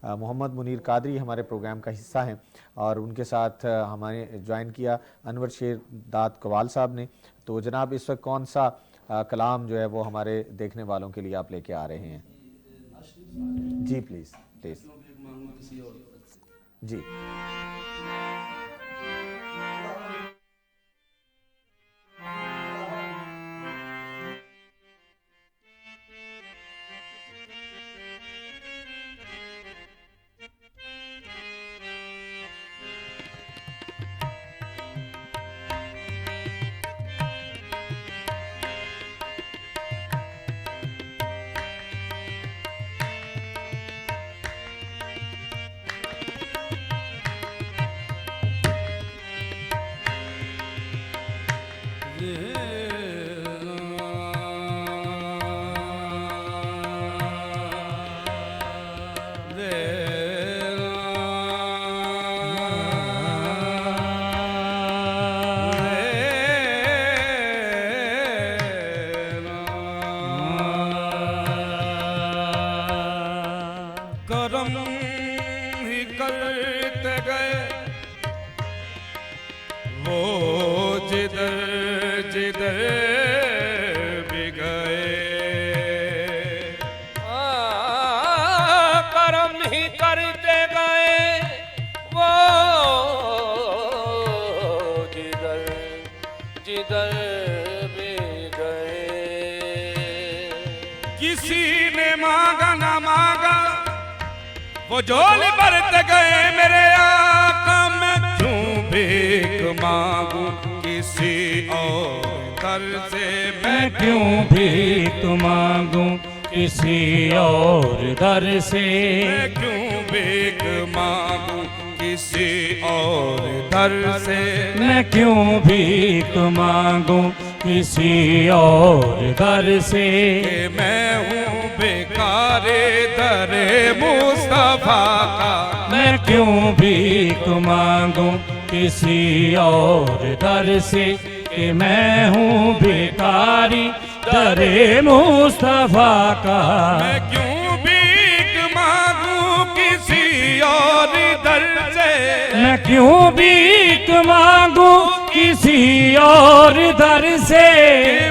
मोहम्मद मुनीर कादरी हमारे प्रोग्राम का हिस्सा हैं और उनके साथ हमारे ज्वाइन किया अनवर शेर दाद कवाल साहब ने। तो जनाब इस वक्त कौन सा कलाम जो है वो हमारे देखने वालों के लिए आप लेके आ रहे हैं? जी प्लीज़ प्लीज़ जी। वो झोली भरत गए मेरे आका, मैं क्यों भीख मांगू किसी और दर से, मैं क्यों भीख मांगू किसी और दर से, मैं क्यों भीख मांगू किसी और दर से, मैं क्यों भीख मांगू किसी और दर से। मैं हूँ बेकारे दरे मुस्तफा का, मैं क्यों भीख मांगू किसी और दर से, कि मैं हूँ बेकारी दरे मुस्तफा का। मैं क्यों भीख मांगू किसी और दर से, मैं क्यों भीख मांगू किसी और दर से,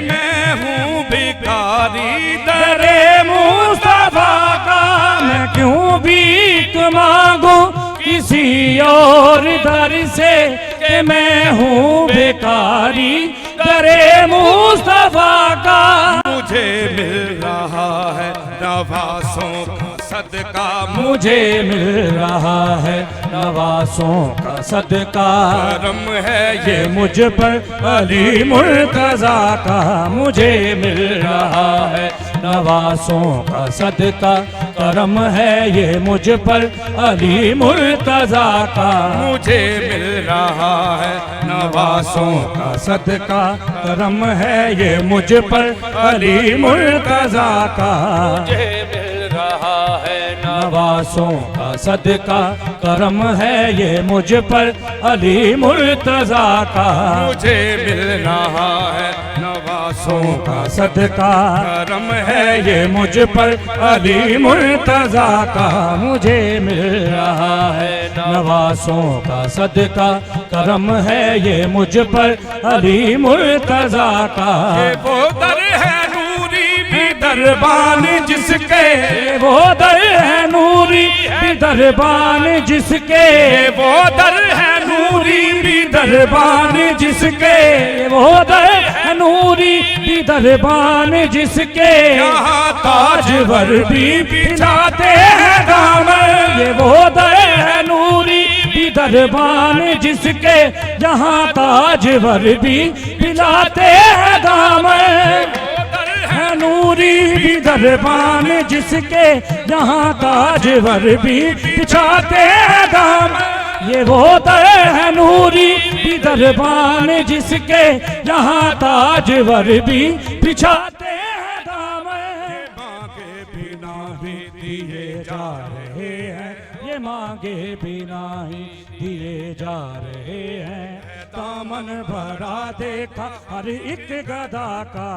मैं हूँ भिखारी दरे मुस्तफा का। मैं क्यों भीख मांगू किसी और दर से, कि मैं हूँ बेकारी दरे मुस्तफा का। मुझे मिल रहा है नवासों का सदका, मुझे मिल रहा है नवासों का सदका। करम है ये मुझ पर अली मुर्तजा का, मुझे मिल रहा है नवासों का सदका। करम है ये मुझ पर अली मुर्तजा का, मुझे मिल रहा है नवासों का सदका। करम है ये मुझ पर अली मुर्तजा का, मुझे मिल रहा है नवासों का सदका। करम है ये मुझ पर अली मुर्तजा का, मुझे मिल रहा है नवासों का सदका। करम है ये मुझ पर अली मुर्तजा का, मुझे मिल रहा है नवासों का सदका। करम है ये मुझ पर अली मुर्तजा का। वो दर है नूरी भी दरबान जिसके, वो दर है नूरी भी दरबान जिसके, वो दर है नूरी भी दरबान जिसके, वो दर है नूरी भी दरबान जिसके। यहाँ ताजवर भी बिछाते हैं दामन, ये वो दर है नूरी भी दरबान जिसके। जहाँ ताजवर भी पिलाते हैं दामन, है नूरी भी दरबान जिसके। जहाँ ताजवर भी बिछाते हैं दामन, ये वो दर है नूरी भी दरबान जिसके। जहाँ ताजवर भी बिछाते हैं दामन। मांगे बिना ही दिए जा रहे हैं, ये मांगे बिना ही दिए जा रहे हैं। दामन भरा देखा हर एक गदा का,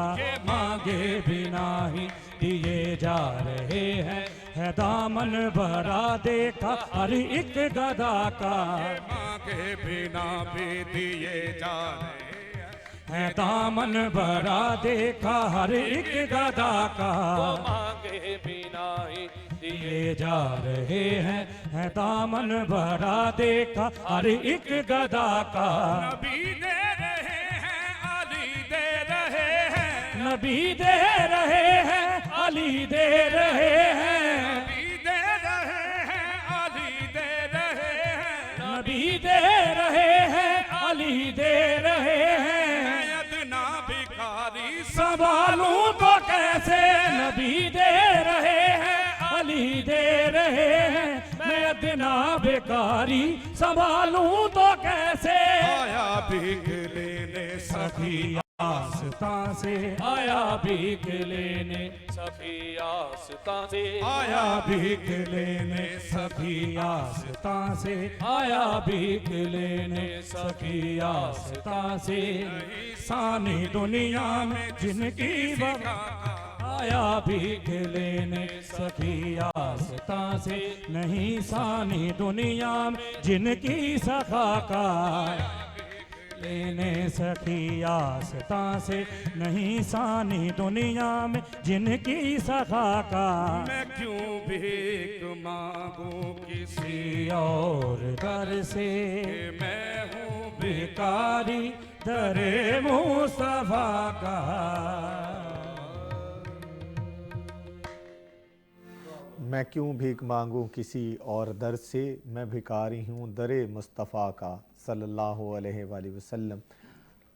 मांगे बिना ही दिए जा रहे हैं। है दामन भरा देखा हर एक गदा का, मांगे बिना भी दिए जा रहे हैं, है दामन भरा देखा हर एक गदा का, मांगे बिना ही दिए जा रहे हैं, है दामन भरा देखा हर एक गदा का। नबी दे रहे हैं, अली दे रहे हैं, नबी दे रहे हैं, अली दे रहे हैं, नबी दे रहे हैं, अली दे रहे हैं, नबी दे रहे हैं, अली दे रहे हैं। मैं अदना भिखारी संभालूं तो कैसे, नबी दे रहे हैं, अली दे रहे हैं, मैं अदना बेकारी संभालूं तो कैसे। आया भीख लेने सखी आस्था से आया भीख लेने, सभी आस्था से आया भीख लेने सखी आस्था से, आया भीख लेने सखी आस्था से। सानी दुनिया में जिनकी वफा, आया भीख लेने सखी आस्था से, नहीं सानी दुनिया में जिनकी सखा का, लेने सखी आस्था से, नहीं सानी दुनिया में जिनकी सखा का। मैं क्यों भीख मांगू किसी और दर से, मैं हूँ भिखारी दरे मुस्तफा का। मैं क्यों भीख मांगूं किसी और दर से, मैं भिखारी हूँ दरे मुस्तफ़ा का सल्लल्लाहु अलैहि वसल्लम।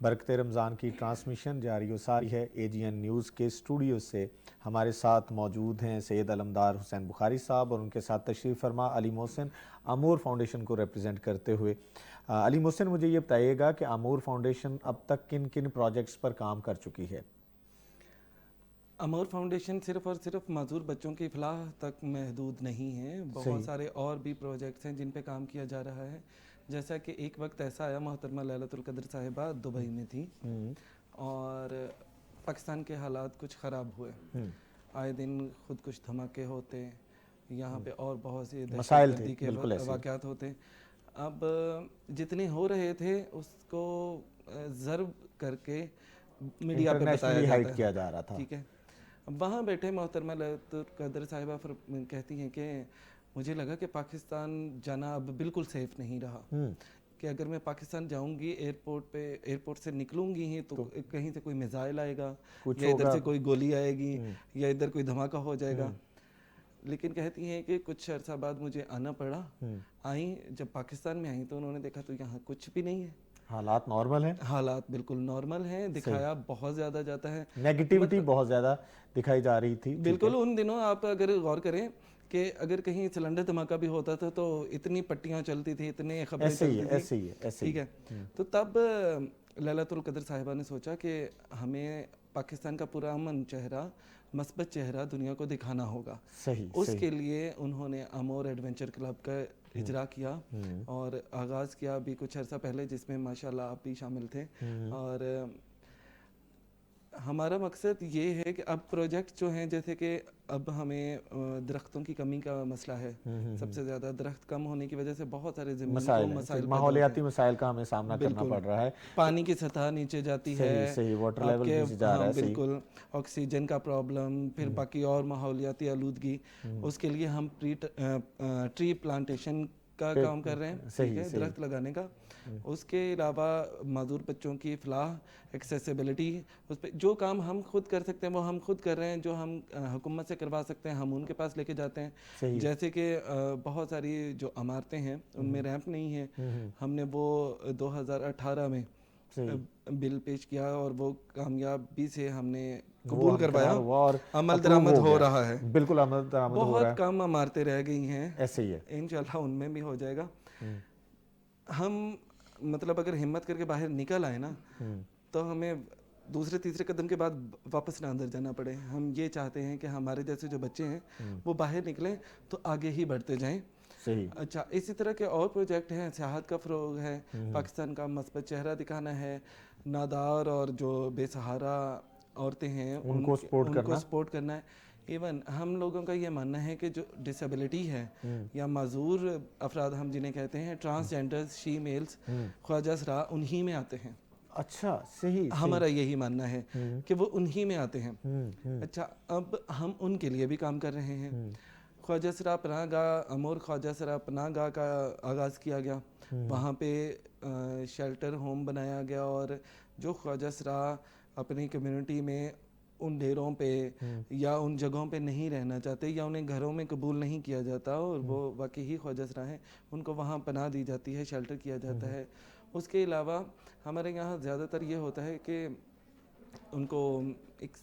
बरकत रमज़ान की ट्रांसमिशन जारी व सारी है। AGN न्यूज़ के स्टूडियो से हमारे साथ मौजूद हैं सैयद अलमदार हुसैन बुखारी साहब और उनके साथ तशरीफ़ फरमा अली मोहसिन, आमूर फाउंडेशन को रिप्रेजेंट करते हुए। अली मोहसिन, मुझे ये बताइएगा कि आमूर फाउंडेशन अब तक किन किन प्रोजेक्ट्स पर काम कर चुकी है? अमूर फाउंडेशन सिर्फ और सिर्फ माजूर बच्चों की फलाह तक महदूद नहीं है, बहुत सारे और भी प्रोजेक्ट्स हैं जिन पे काम किया जा रहा है। जैसा कि एक वक्त ऐसा आया, मोहतरमा लैलतुल कद्र साहिबा दुबई में थी और पाकिस्तान के हालात कुछ ख़राब हुए, आए दिन खुद कुछ धमाके होते, यहाँ पे और बहुत से दहशतगर्दी के वाक़यात होते। अब जितने हो रहे थे उसको ज़र्ब करके मीडिया पे बताया किया जा रहा था। ठीक है, वहाँ बैठे मोहतरमा लैलतुल कद्र साहिबा कहती हैं कि मुझे लगा कि पाकिस्तान जाना अब बिल्कुल सेफ नहीं रहा, कि अगर मैं पाकिस्तान जाऊंगी एयरपोर्ट से निकलूंगी ही तो कहीं से कोई मिसाइल आएगा या इधर से कोई गोली आएगी या इधर कोई धमाका हो जाएगा। लेकिन कहती हैं कि कुछ अरसा बाद मुझे आना पड़ा। आई, जब पाकिस्तान में आई तो उन्होंने देखा तो यहाँ कुछ भी नहीं है, हालात नॉर्मल हैं, हालात बिल्कुल नॉर्मल हैं। दिखाया बहुत ज़्यादा जाता है, नेगेटिविटी बहुत ज़्यादा दिखाई जा रही थी। बिल्कुल उन दिनों आप अगर गौर करें कि अगर कहीं सिलेंडर धमाका भी होता था तो इतनी पट्टियां चलती थी, इतने खबरें चलती थी। ऐसे ही है। ठीक है, तो तब लैलतुल कद्र साहिबा ने सोचा कि हमें पाकिस्तान का पूरा अमन चेहरा, मस्बत चेहरा दुनिया को दिखाना होगा। उसके लिए उन्होंने अमूर एडवेंचर क्लब का इजरा किया और आगाज़ किया अभी कुछ अर्सा पहले, जिसमें माशाल्लाह आप भी शामिल थे। और हमारा मकसद ये है कि अब प्रोजेक्ट जो हैं, जैसे कि अब हमें दरख्तों की कमी का मसला है, सबसे ज़्यादा दरख्त कम होने की वजह से बहुत सारे मसाइल, माहौलियाती मसाइल का हमें सामना करना पड़ रहा है। पानी की सतह नीचे जाती है, वाटर लेवल नीचे जा रहा है, बिल्कुल ऑक्सीजन का प्रॉब्लम, फिर बाकी और माहौलियाती आलूदगी। उसके लिए हम ट्री प्लांटेशन का काम कर रहे हैं, ठीक है, दरख्त लगाने का। उसके अलावा माजूर बच्चों की फलाह, एक्सेसिबिलिटी, उस पर जो काम हम खुद कर सकते हैं वो हम खुद कर रहे हैं, जो हम हुकूमत से करवा सकते हैं हम उनके पास लेके जाते हैं। जैसे कि बहुत सारी जो इमारतें हैं उनमें रैंप नहीं है, हमने वो 2018 में बिल पेश किया और वो कामयाबी से हमने कबूल करवाया और अमल दरामद हो रहा है। बिल्कुल अमल दरामद हो रहा है। बहुत कम इमारतें रह गई हैं, ऐसे ही है, इंशाल्लाह उनमें भी हो जाएगा। हम मतलब अगर हिम्मत करके बाहर निकल आए ना तो हमें दूसरे तीसरे कदम के बाद वापस ना अंदर जाना पड़े। हम ये चाहते हैं कि हमारे जैसे जो बच्चे हैं वो बाहर निकलें तो आगे ही बढ़ते जाएं। अच्छा, इसी तरह के और प्रोजेक्ट हैं, सियाहत का फ़रोग है, पाकिस्तान का मस्बत चेहरा दिखाना है, नादार और जो बेसहारा औरतें हैं उनको सपोर्ट करना है। इवन हम लोगों का ये मानना है कि जो डिसेबिलिटी है या माजूर अफराद हम जिन्हें कहते हैं, ट्रांसजेंडर्स, शी मेल्स, ख्वाजा असरा उन्हीं में आते हैं। अच्छा, सही, हमारा यही मानना है कि वो उन्हीं में आते हैं। अच्छा, अब हम उनके लिए भी काम कर रहे हैं। ख्वाजा असरा पनाहगाह, अमूर ख्वाजा असरा पनाहगाह का आगाज़ किया गया। वहाँ पे शेल्टर होम बनाया गया और जो ख्वाजा असरा अपनी कम्युनिटी में उन डेरों पे या उन जगहों पे नहीं रहना चाहते या उन्हें घरों में कबूल नहीं किया जाता और वो वाकई ही ख्वाजा असरा हैं, उनको वहाँ पनाह दी जाती है, शेल्टर किया जाता है। उसके अलावा हमारे यहाँ ज़्यादातर ये होता है कि उनको एक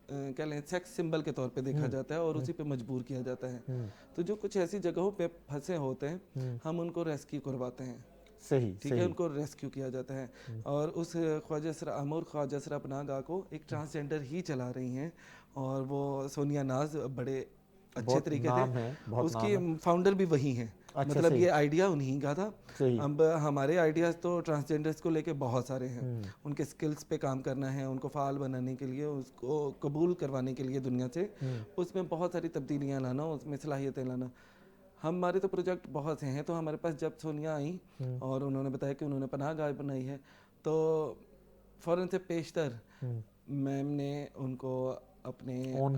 कह लें सेक्स सिंबल के तौर पे देखा जाता है और उसी पे मजबूर किया जाता है। तो जो कुछ ऐसी जगहों पे फंसे होते हैं हम उनको रेस्क्यू करवाते हैं। सही, ठीक है, उनको रेस्क्यू किया जाता है। और उस ख्वाजा असरा, अमूर ख्वाजा असरा पनाहगाह को एक ट्रांसजेंडर ही चला रही हैं और वो सोनिया नाज बड़े अच्छे तरीके से, उसके फाउंडर भी वही हैं। अच्छा, मतलब ये आइडिया उन्हीं का था। अब हमारे आइडियाज़ तो ट्रांसजेंडर्स को लेके बहुत सारे हैं। उनके स्किल्स पे काम करना है, उनको फ़ाल बनाने के लिए, उसको कबूल करवाने के लिए दुनिया से, उसमें बहुत सारी तब्दीलियाँ लाना, उसमें सलाहियतें लाना। हमारे तो प्रोजेक्ट बहुत से हैं। तो हमारे पास जब सोनिया आई और उन्होंने बताया कि उन्होंने पनाहगाह बनाई है, तो फ़ौरन से पेशतर मैम ने उनको अपने ओन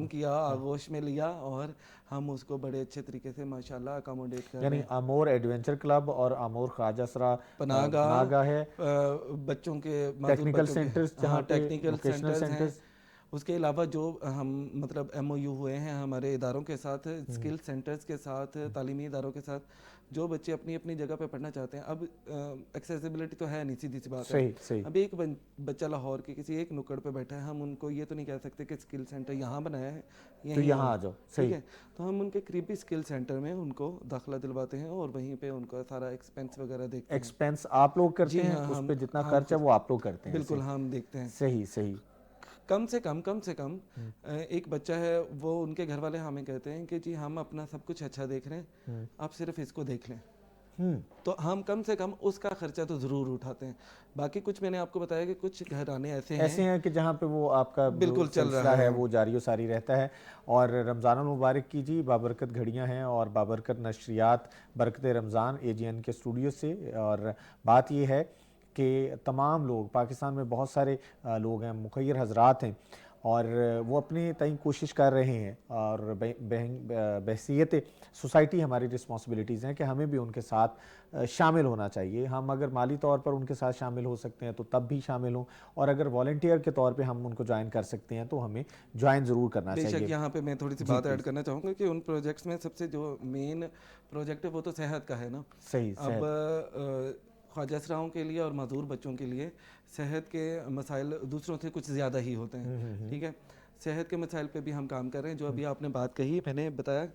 किया, आगोश में लिया और हम उसको बड़े अच्छे तरीके से माशाल्लाह अकोमोडेट कर रहे हैं। यानी अमूर एडवेंचर क्लब और अमूर ख्वाजा असरा पनाहगाह है, बच्चों के टेक्निकल सेंटर्स, जहाँ टेक्निकल सेंटर्स हैं। उसके अलावा जो हम मतलब MOU हुए हैं हमारे इदारों के साथ, स्किल सेंटर्स के साथ, तालीमी इदारों के साथ, जो बच्चे अपनी अपनी जगह पे पढ़ना चाहते हैं। अब एक्सेसिबिलिटी तो है नहीं, सीधी सी बात है। सही। अब एक बच्चा लाहौर के किसी एक नुक्कड़ पे बैठा है, हम उनको ये तो नहीं कह सकते कि स्किल सेंटर यहाँ बनाया है, तो यहाँ आ जाओ। ठीक है, तो हम उनके करीबी स्किल सेंटर में उनको दाखिला दिलवाते हैं और वहीं पे उनका सारा एक्सपेंस वगैरह देखते हैं। एक्सपेंस आप लोग करते हैं, उस पे जितना खर्च है वो आप लोग करते हैं? बिल्कुल, हम देखते हैं। सही। कम से कम एक बच्चा है, वो उनके घर वाले हमें कहते हैं कि जी हम अपना सब कुछ अच्छा देख रहे हैं, आप सिर्फ इसको देख लें। तो हम कम से कम उसका खर्चा तो ज़रूर उठाते हैं। बाकी कुछ मैंने आपको बताया कि कुछ घराने ऐसे हैं कि जहाँ पे वो आपका बिल्कुल चल रहा है, वो जारी सारी रहता है। और रमज़ानुल मुबारक की जी बाबरकत घड़ियाँ हैं और बाबरकत नशरियात बरकत रमज़ान AGN के स्टूडियो से। और बात ये है कि तमाम लोग, पाकिस्तान में बहुत सारे लोग हैं, मुखय्यर हजरात हैं और वो अपनी तय कोशिश कर रहे हैं और बहसीयत सोसाइटी हमारी रिस्पॉन्सिबिलिटीज़ हैं कि हमें भी उनके साथ शामिल होना चाहिए। हम अगर माली तौर पर उनके साथ शामिल हो सकते हैं तो तब भी शामिल हों, और अगर वॉलंटियर के तौर पे हम उनको ज्वाइन कर सकते हैं तो हमें ज्वाइन ज़रूर करना चाहिए। बेशक यहाँ पे मैं थोड़ी सी बात ऐड करना चाहूँगा कि उन प्रोजेक्ट्स में सबसे जो मेन प्रोजेक्ट है वो तो सेहत का है ना। सही। अब ख्वाजा असराओं के लिए और माजूर बच्चों के लिए सेहत के मसाइल दूसरों से कुछ ज़्यादा ही होते हैं। ठीक है, सेहत के मसाइल पे भी हम काम कर रहे हैं। जो अभी आपने बात कही, मैंने बताया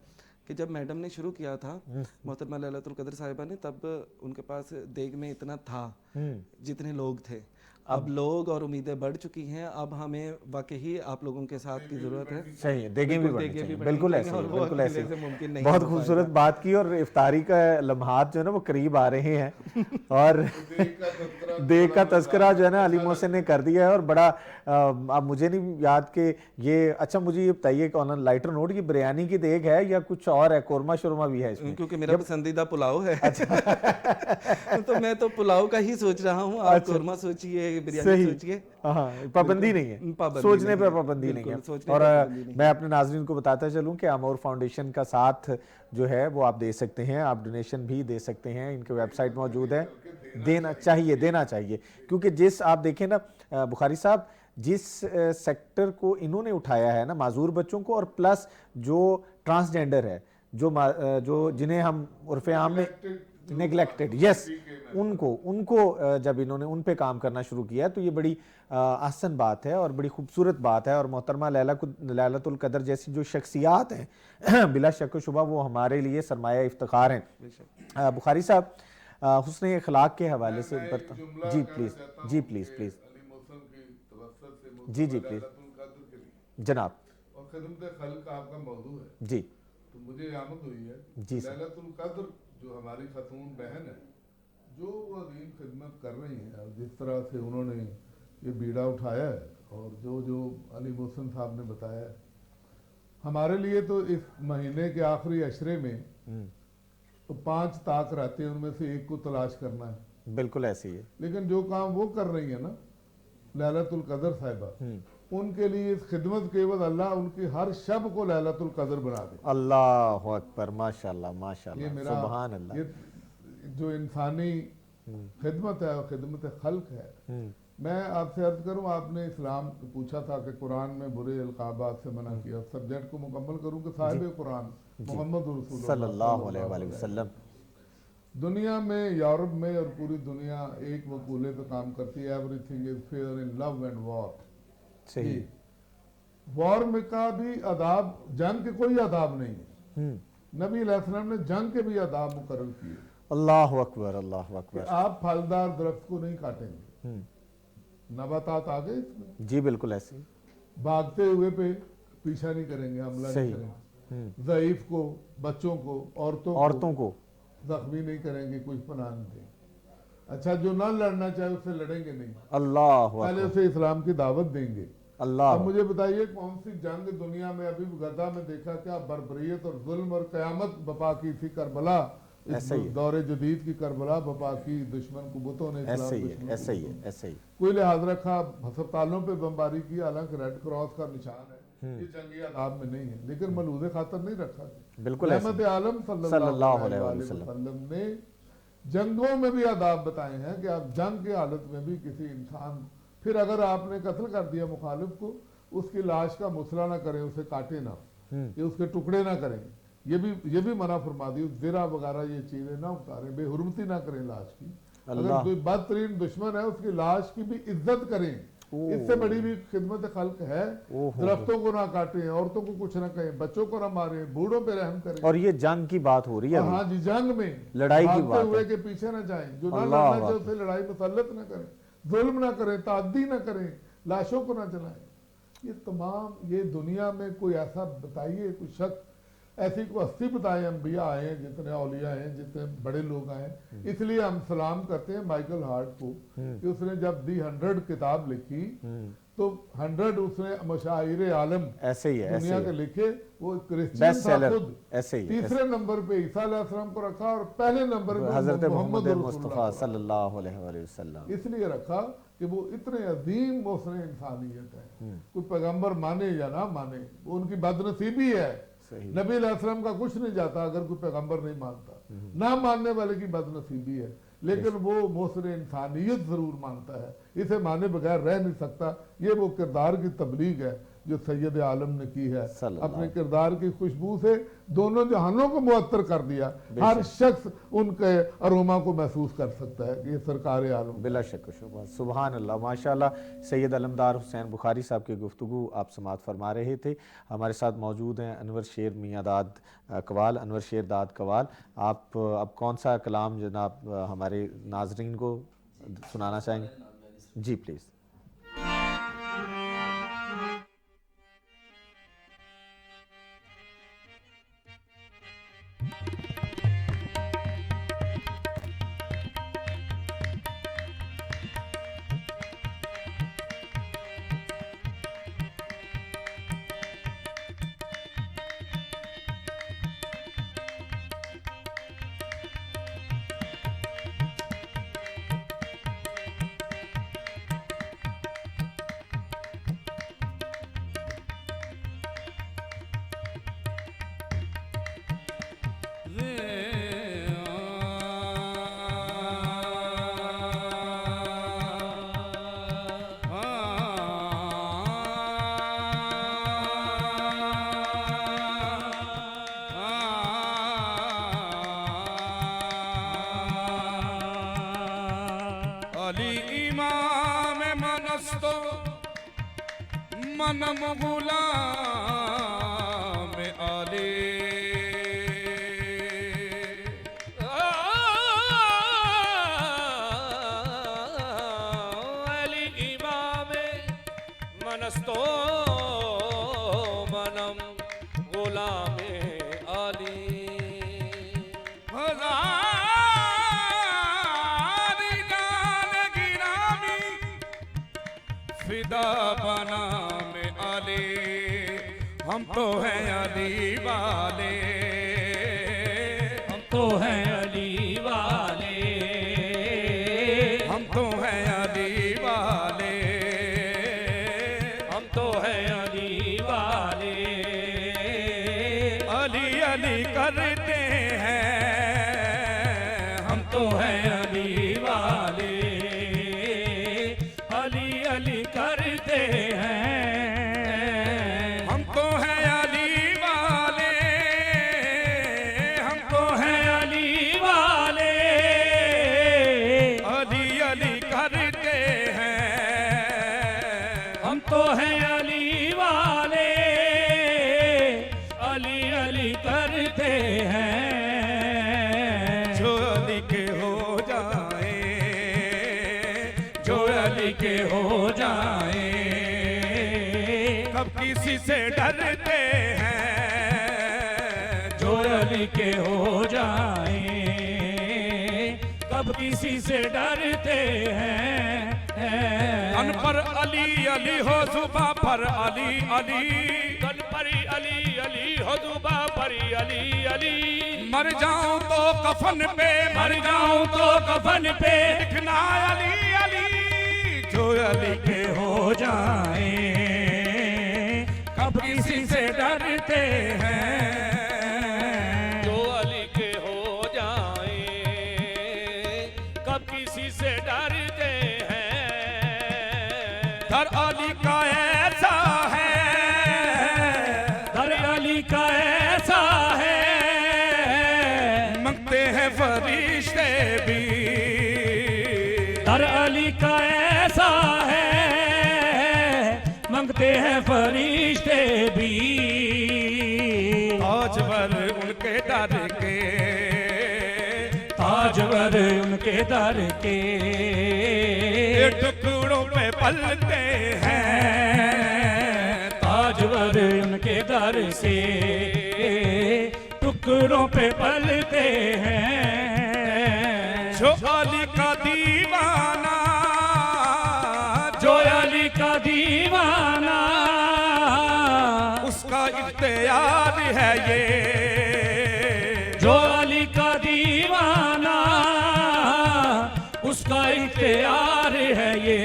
कि जब मैडम ने शुरू किया था, मोहतरमा लैलतुल कदर साहिबा ने, तब उनके पास देग में इतना था जितने लोग थे। अब लोग और उम्मीदें बढ़ चुकी हैं। अब हमें वाकई आप लोगों के साथ की जरूरत है। सही है, देखें भी बढ़नी चाहिए। बिल्कुल ऐसे, बिल्कुल ऐसे। मुमकिन नहीं, बहुत खूबसूरत बात की और इफ्तारी का लम्हात जो है ना वो करीब आ रहे हैं और देग का तस्करा जो है ना अली मोहसिन ने कर दिया है। और बड़ा अब मुझे नहीं याद कि ये, अच्छा मुझे ये बताइए कि ऑन लाइटर नोट की बिरयानी की देग है या कुछ और है, कोरमा शोरमा भी है इसमें? क्योंकि मेरा पसंदीदा पुलाव है। अच्छा। तो मैं तो पुलाव का ही सोच रहा हूँ, आप कोरमा सोचिए, बिरयानी सोचिए। हाँ, पाबंदी नहीं है, सोचने पे पाबंदी नहीं है। और मैं अपने नाज़रीन को बताता चलूं कि अमूर फाउंडेशन का साथ जो है वो आप दे सकते हैं, आप डोनेशन भी दे सकते हैं, इनके वेबसाइट मौजूद है। देना चाहिए क्योंकि जिस आप देखें ना बुखारी साहब, जिस सेक्टर को इन्होंने उठाया है ना, माजूर बच्चों को और प्लस जो ट्रांसजेंडर है, जो जिन्हें हम उर्फ़े आम में नेग्लेक्टेड, यस, उनको जब इन्होंने उन पे काम करना शुरू किया तो ये बड़ी आसान बात है और बड़ी खूबसूरत बात है। और मोहतरमा लैलतुल कदर जैसी जो शख्सियात हैं बिला शक व शुबा वो हमारे लिए सरमाया इफ्तिखार हैं। बुखारी साहब, हुस्न अखलाक के हवाले से जी प्लीज़ जी प्लीज़ जनाब। और खिदमत खल्क आपका मौजू है जी, तो मुझे आमद हुई है जी लैलतुल कद्र जो हमारी खातून बहन है, जो वो अजीम खिदमत कर रही हैं और जिस तरह से उन्होंने ये बीड़ा उठाया है और जो अली मोहसिन साहब ने बताया है, हमारे लिए तो इस महीने के आखिरी अशरे में तो 5 ताक रहते हैं, उनमें से एक को तलाश करना है। बिल्कुल ऐसे ही है। लेकिन जो काम वो कर रही है ना लैलतुल कदर साहिबा, उनके लिए इस खिदमत के एवज अल्लाह उनकी हर शब को लैलतुल कदर बना दे। अल्लाह अकबर, माशाल्लाह ये माशाल्लाह, मेरा सुभान अल्लाह। ये जो इंसानी खिदमत है और खिदमत खल्क है। मैं आपसे अर्ज करूं, आपने इस्लाम पूछा था कि कुरान में बुरे अलकाबात से मना किया। सब्जेक्ट को मुकम्मल करूं कि साहिब कुरान मोहम्मद रसूलुल्लाह सल्लल्लाहु अलैहि वसल्लम, दुनिया में, यूरोप में और पूरी दुनिया एक मकूले पे काम करती है, everything is fair in love and war. सही। वॉर में का भी आदाब, जंग के कोई आदाब नहीं है। नबी अलैहिस्सलाम ने जंग के भी आदाब मुकर्रर किए। अल्लाह अकबर, अल्लाह कि अकबर। आप फलदार दरख्त को नहीं काटेंगे। नबातात आ गए इसमें, जी बिल्कुल ऐसे ही। भागते हुए पे पीछा नहीं करेंगे, हमला नहीं सही। करेंगे। ज़ईफ को, बच्चों को, औरतों को जख्मी नहीं करेंगे, कुछ पनाह नहीं देंगे। अच्छा, जो ना लड़ना चाहे उससे लड़ेंगे नहीं, अल्लाह पहले अकबर, उसे इस्लाम की दावत देंगे। अल्लाह। अब मुझे बताइए कौन सी जंग दुनिया में, अभी गजा में देखा क्या बर्बरियत और जुल्म और कयामत बपा की थी करबला। इस ऐसा ही है। दौरे जदीद की करबला बपा की, दुश्मन कुबतों ने, इस्लाम ऐसे ही दुश्मन है, ऐसे ही है, कुबतों ने। ऐसे ही। कोई लिहाज रखा, अस्पतालों पे बमबारी की, हालांकि रेड क्रॉस का निशान है, ये जंगी आदाब में नहीं है, लेकिन मलूज़े खातर नहीं रखा। बिल्कुल ऐसे रहमत आलम सल्लल्लाहु अलैहि वसल्लम ने जंगों में भी आदाब बताए हैं कि आप जंग की हालत में भी किसी इंसान, फिर अगर आपने कत्ल कर दिया मुखालिफ को, उसकी लाश का मुसला ना करें, उसे काटे ना, ये उसके टुकड़े ना करें, ये भी मना फरमा दी। ज़रा वगैरह ये चीजें ना उतारें, बेहुरमती ना करें लाश की। अगर कोई बदतरीन दुश्मन है उसकी लाश की भी इज्जत करें, इससे बड़ी भी खिदमत खल्क है। दरख्तों को ना काटें, औरतों को कुछ ना कहें, बच्चों को ना मारें, बूढ़ों पे रहम करें। और ये जंग की बात हो रही है। हाँ जी, जंग में लड़ाई की बात हुए है। के पीछे ना जाएं, जो ना अल्लाह लड़ना चाहे उसे लड़ाई मुसल्लत ना करें, जुल्म ना करें, ताद्दी ना करें, लाशों को ना जलाएं। ये तमाम, ये दुनिया में कोई ऐसा बताइए, कोई शख्स ऐसी को 80 बताए अंबिया आए हैं, जितने औलिया हैं, जितने बड़े लोग आए हैं। इसलिए हम सलाम करते हैं माइकल हार्ट को कि उसने जब दी 100 किताब लिखी तो 100 उसने मशाइर आलम ऐसे ही है, ऐसे दुनिया ही के है। लिखे। वो क्रिश्चियन बेस्ट था सेलर, खुद, ऐसे ही है, तीसरे नंबर पे ईसा अलैहिस्सलाम को रखा और पहले नंबर पे हजरत मोहम्मद रसूलुल्लाह मुस्तफा सल्लल्लाहु अलैहि वसल्लम। इसलिए रखा कि वो इतने अजीम मोहसिन इंसानियत है। कोई पैगंबर माने या ना माने, वो उनकी बदनसीबी है। नबी अलैहिस्सलाम का कुछ नहीं जाता अगर कोई पैगंबर नहीं मानता, ना मानने वाले की बदनसीबी है, लेकिन वो मोहसिन इंसानियत जरूर मानता है, इसे माने बगैर रह नहीं सकता। ये वो किरदार की तबलीग है जो सैयद आलम ने की है। अपने किरदार की खुशबू से दोनों जहानों को मुअत्तर कर दिया। हर शख्स उनके अरोमा को महसूस कर सकता है कि ये सरकार आलम। बिला शक शुबा, सुभान अल्लाह, माशाल्लाह। सैयद अलमदार हुसैन बुखारी साहब की गुफ्तगू आप समात फरमा रहे थे। हमारे साथ मौजूद हैं अनवर शेर मियां दाद कवाल, अनवर शेर दाद कवाल। आप अब कौन सा कलाम जनाब हमारे नाजरीन को सुनाना चाहेंगे? जी प्लीज़। मनम गुलाम आले अली इमाम मनस्तो मनम गुलाम आली हज़ारी जान गिरामी फिदा बना में आले हम तो हैं अली वाले, हम तो हैं अली वाले, हम तो हैं अली वाले, हम तो हैं अली वाले। अली अली करते हैं, हम तो हैं अली वाले, अली अली करते हैं। हम तो हैं अली वाले, हम तो हैं अली वाले, अली अली करते हैं। हम तो हैं अली वाले, अली अली करते हैं। जो अली के हो जाए, जो अली के हो जाए, कब किसी से डरते हैं। जो अली के हो जाए, कब किसी से डरते हैं। अन पर अली अली हो, सुबह पर अली अली, तन परी अली अली हो दुबा परी अली अली। मर जाऊं तो कफन पे, मर जाऊं तो कफन पे लिखना अली अली। जो अली के हो जाए, कब किसी से डरते हैं। जो अली के हो जाए, कब किसी से डरते हैं। दर अली का ऐसा है, दर अली का ऐसा है, मंगते हैं फरिश्ते भी। दर अली का ऐसा है, मंगते हैं फरिश्ते भी। ताजवर उनके डर के, ताजवर उनके दर के ये टुकड़ों पे पलते हैं। ताजवर उनके दर से टुकड़ों पे पलते हैं। जो अली का दीवाना, जो अली का दीवाना, उसका इख्तियार है ये। जो अली का दीवाना, उसका इख्तियार है ये।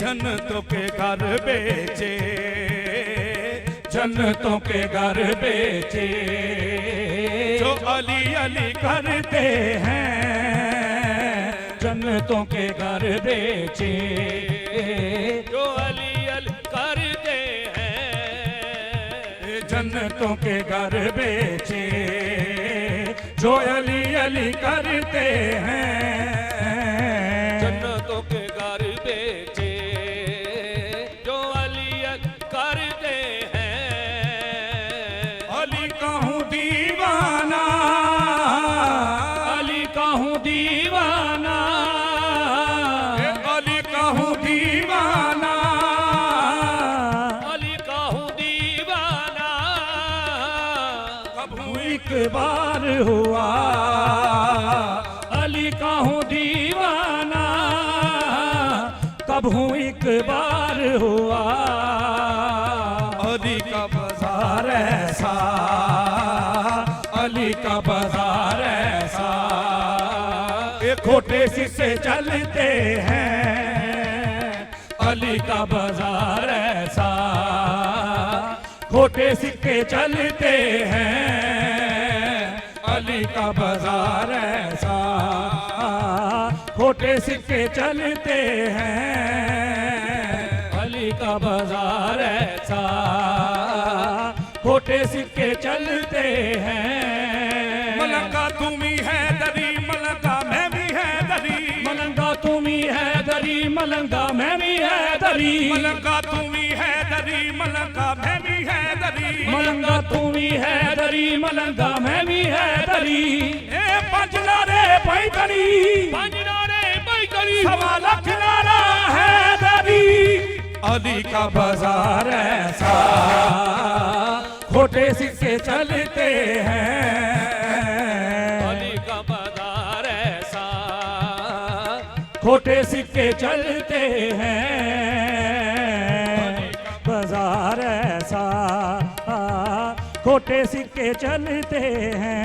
जन्नतों के घर बेचे, जन्नतों के घर बेचे, जो अली अली करते हैं। जन्नतों के घर बेचे, जो अली अली करते हैं। जन्नतों के घर बेचे, जो अली अली करते हैं। जन्नतों के घर बेचे, जो अली अली करते हैं। अली का हूँ दीवाना, अली का हूँ दीवाना, अली का हूँ दीवाना। अली का हूँ दीवाना। कब हूँ एक बार हुआ अली का हूँ दीवाना, कब हूँ एक बार हुआ। अली का बाजार ऐसा, अली का बाजार ऐसा, ये खोटे सिक्के चलते हैं। अली का बाजार ऐसा, खोटे सिक्के चलते हैं। अली का बाजार ऐसा, खोटे सिक्के चलते हैं। अली का बाजार ऐसा, खोटे सिक्के चलते हैं। मलंगा तुम ही है दरी, मलंगा मैं भी है दरी। मलंगा तुम ही है दरी, मलंगा मैं भी है दरी। मलंगा तुम ही है दरी, मलंगा मैं भी है दरी। मलंगा तुम ही है दरी, मलंगा मैं भी है दरी। ए पंजना रे पैदरी पंजनारे बैतरी सवा लाख नारा है दरी। अली का बाजार ऐसा, खोटे सिक्के चलते हैं। अली का बाजार ऐसा, खोटे सिक्के चलते हैं। बाजार ऐसा, खोटे सिक्के चलते हैं।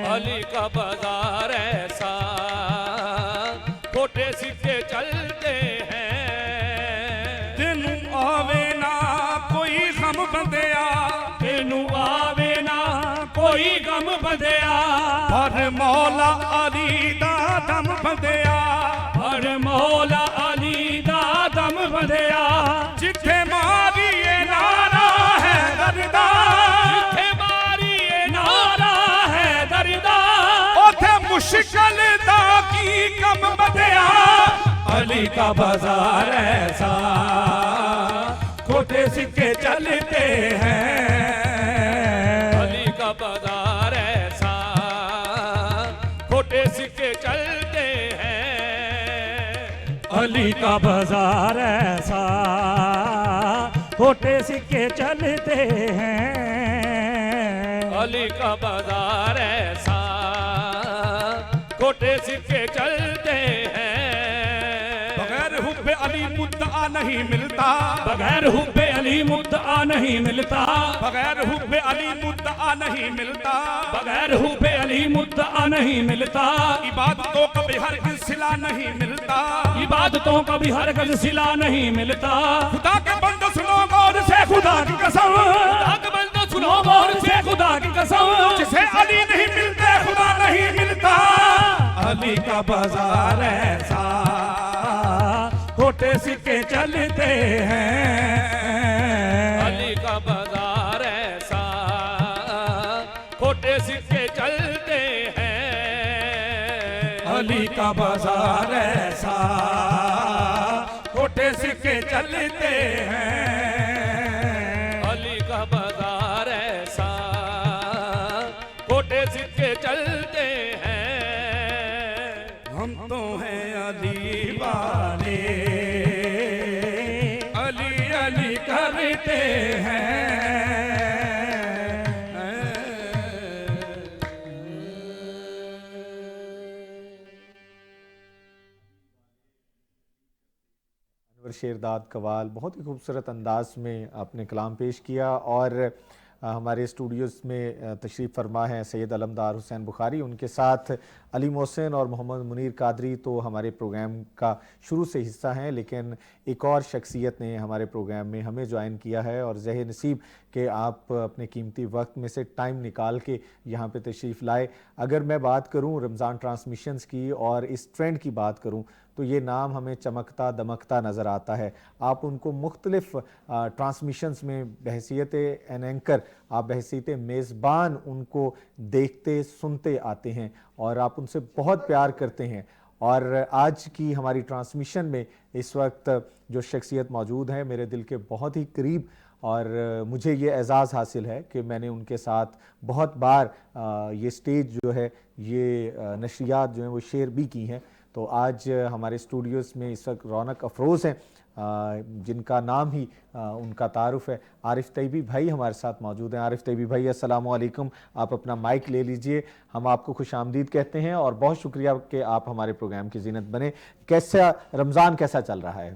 अली का बाजार ऐसा खोटे सिक्के चलते हैं। तेनू आवे ना कोई गम बंदिया, तेनू आवे ना कोई गम बंदिया, पर मौला अली दा दम बंदिया, पर मौला अली दा दम बंदिया। जिथे मारिए नारा है दरदा, जिथे मारिए नारा है दरदा, ओथे मुश्किल दा की कम बंदिया। अली का बाजार ऐसा खोटे सिक्के चलते हैं। अली का बाजार ऐसा खोटे सिक्के चलते हैं। अली का बाजार ऐसा खोटे सिक्के चलते हैं। अली का बाजार ऐसा खोटे सिक्के चलते हैं। बगैर हुब्बे अली मुद्दा नहीं मिलता, बगैर हुब्बे अली मुद्दा नहीं मिलता, बगैर हुब्बे अली मुद्दा नहीं मिलता। बगैर हुब्बे अली मुद्दा नहीं मिलता। इबादतों का भी हर सिला नहीं मिलता, इबादतों का भी हरगिज़ सिला नहीं मिलता। खुदा के बंदो सुनो गौर से खुदा की कसम, खुदा के बंदो सुनो गौर से खुदा की कसम, जिसे अली नहीं मिलते खुदा नहीं मिलता। अली का बाजार ऐसा खोटे सिक्के चलते हैं। अली का बाजार ऐसा खोटे सिक्के चलते हैं। अली का बाजार ऐसा खोटे सिक्के चलते हैं। अली का बाजार ऐसा खोटे सिक्के चलते हैं। हम तो हैं अली वाले अली अली करते हैं। शेरदाद कवाल बहुत ही खूबसूरत अंदाज में अपने कलाम पेश किया और हमारे स्टूडियोज़ में तशरीफ़ फरमा हैं सैयद अलमदार हुसैन बुखारी, उनके साथ अली मोहसिन और मोहम्मद मुनीर कादरी तो हमारे प्रोग्राम का शुरू से हिस्सा हैं, लेकिन एक और शख्सियत ने हमारे प्रोग्राम में हमें ज्वाइन किया है और ज़हे नसीब कि आप अपने कीमती वक्त में से टाइम निकाल के यहाँ पे तशरीफ़ लाए। अगर मैं बात करूँ रमज़ान ट्रांसमिशंस की और इस ट्रेंड की बात करूँ तो ये नाम हमें चमकता दमकता नज़र आता है। आप उनको मुख्तलिफ़ ट्रांसमिशंस में बहसीत एन एंकर, आप बहसीत मेज़बान उनको देखते सुनते आते हैं और आप उनसे बहुत प्यार करते हैं। और आज की हमारी ट्रांसमिशन में इस वक्त जो शख्सियत मौजूद है मेरे दिल के बहुत ही करीब और मुझे ये एज़ाज़ हासिल है कि मैंने उनके साथ बहुत बार ये स्टेज जो है ये नशरियात जो हैं वो शेयर भी की हैं। तो आज हमारे स्टूडियोज़ में इस वक्त रौनक अफरोज़ हैं जिनका नाम ही उनका तारुफ़ है। आरिफ तैयबी भाई हमारे साथ मौजूद हैं। आरिफ तैयबी भाई अस्सलामु अलैकुम, आप अपना माइक ले लीजिए। हम आपको खुशामदीद कहते हैं और बहुत शुक्रिया कि आप हमारे प्रोग्राम की ज़ीनत बने। कैसा रमज़ान कैसा चल रहा है?